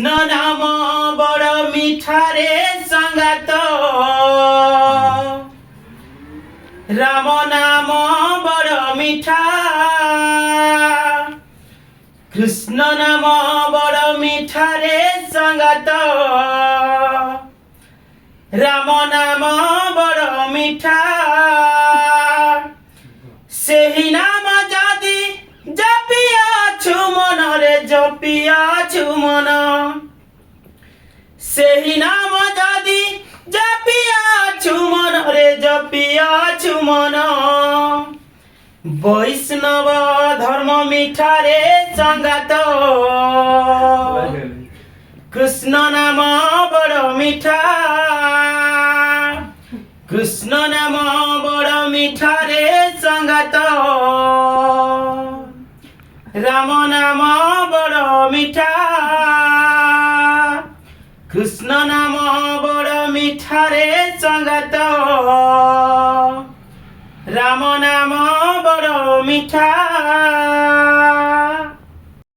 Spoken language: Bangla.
কৃষ্ণ নাম বড় মিঠারে সঙ্গাত, রাম নাম বড় মিঠা। কৃষ্ণ নাম বড় মিঠারে সঙ্গাত, রাম নাম বড় মিঠা। সেই নাম যদি জপিয়াছু মনরে জপিয়াছু মন, সেই নাম যদি জপিয়াছু মনরে জপিয়াছু মন। বৈষ্ণব ধর্ম মিঠারে সঙ্গাত, কৃষ্ণ নাম বড় মিঠা। কৃষ্ণ নাম বড় মিঠারে সঙ্গাত, রাম নাম বড় মিঠা। কৃষ্ণ নাম বড় মিঠারে সঙ্গাত, রাম নাম বড় মিঠা।